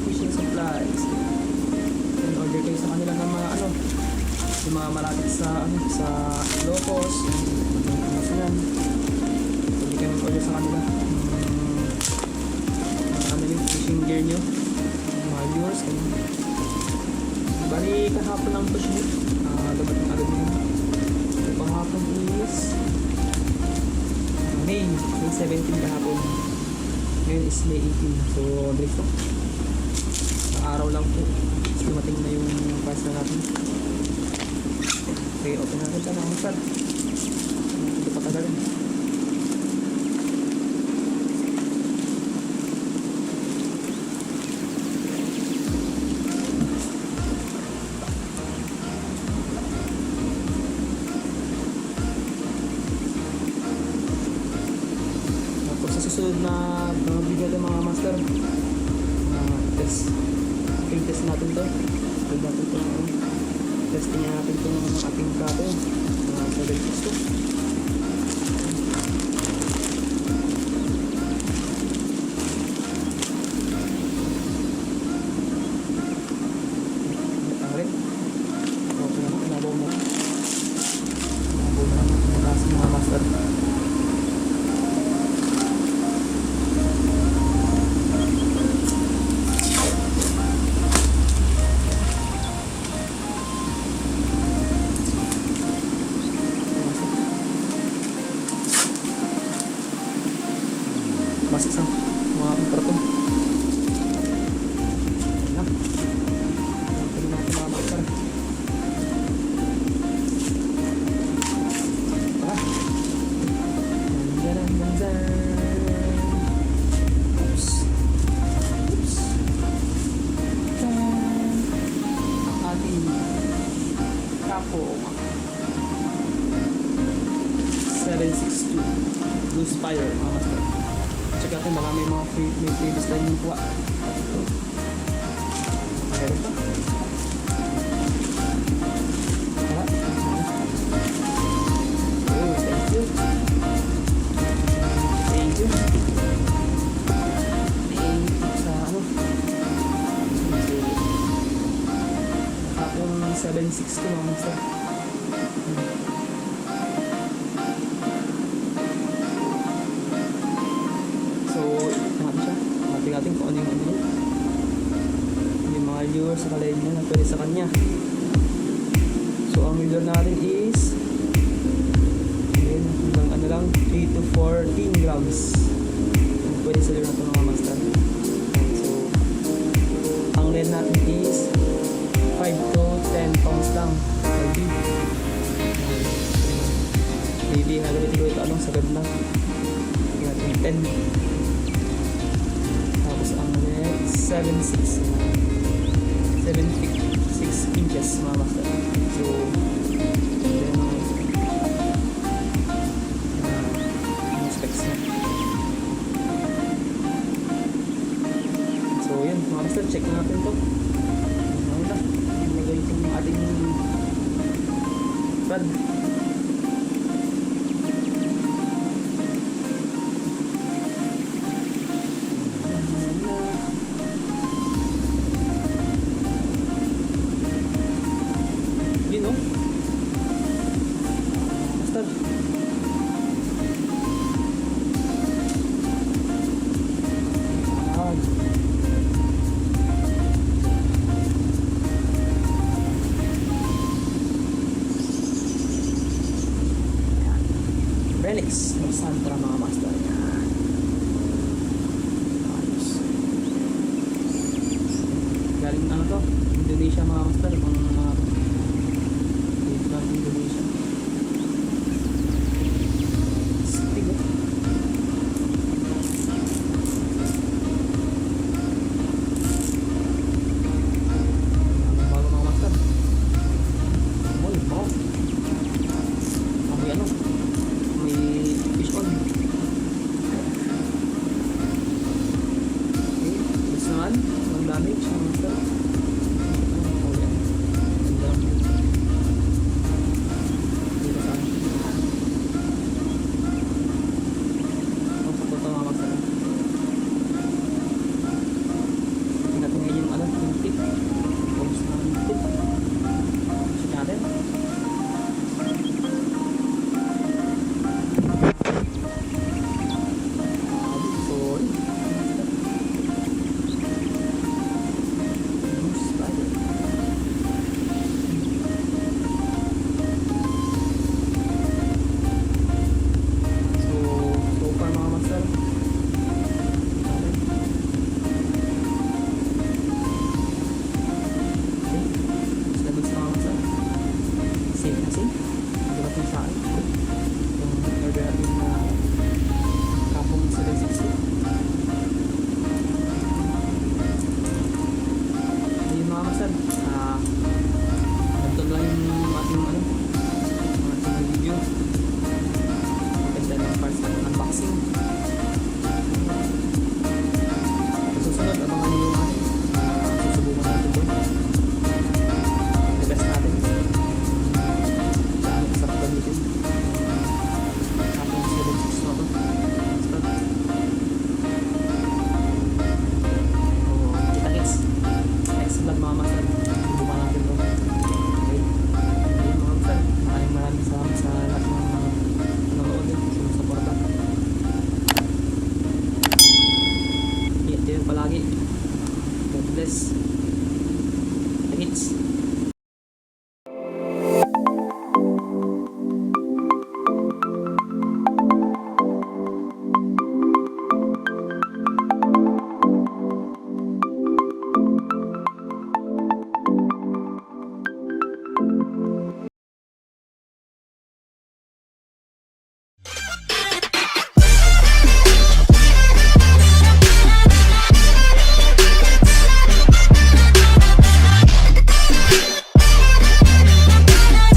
fishing supplies. And order kayo sa kanila ng mga ano, yung mga malapit sa ano, sa Ilocos, Pangasinan. Pwede kayo mag-order sa kanila. Ano yung fishing gear nyo, mga viewers. Bali kahapon lang to siya. Dumating agad nyo. So kahapon is May 17 kahapon. Ngayon is May 18. So break to. Ang araw lang po. Dumating na yung parcel natin. Okay, open natin ito mga masal. Ito patagalin. Tapos sa susunod na video ng mga master, test. Test natin to. Test natin to. Testing natin itong ating plato. Sa Delphix to. Tarik. Okay naman. Inabaw mo. Inabaw na naman. Mataas mga master. Masik sa mga karton. Ayan na. Pwede natin mga master. Tara. Dandan. Oops. Oops. Ang ating kapo 762 Blue Spire mga master. Check natin baka may mga previous line yung kuha. Meron pa. Tara. Oh, thank you. Thank you. Thank you sa ano. Kapong 762 mga master. Natin kung ano yung mga lure sa kalay niya na pwede sa kanya. So ang lure natin is ayun, hanggang ano lang 3 to 14 grams pwede sa lure na ito mga master. So ang lure natin is 5 to 10 pounds lang. Maybe hagawin ko ito anong sagad lang 10. 7.6 inches mga master. So then yung specs na. So yun mga master, check natin to. Ano na ilagay itong ating rod. No? Basta Relix ng Santra mga master. Galing ano to? Indonesia mga master. Indonesia. Stigo. Bago mga master. Amoy, bako. Amoy ano? May fish on. Okay, next naman. Ang damage mga master. less hits.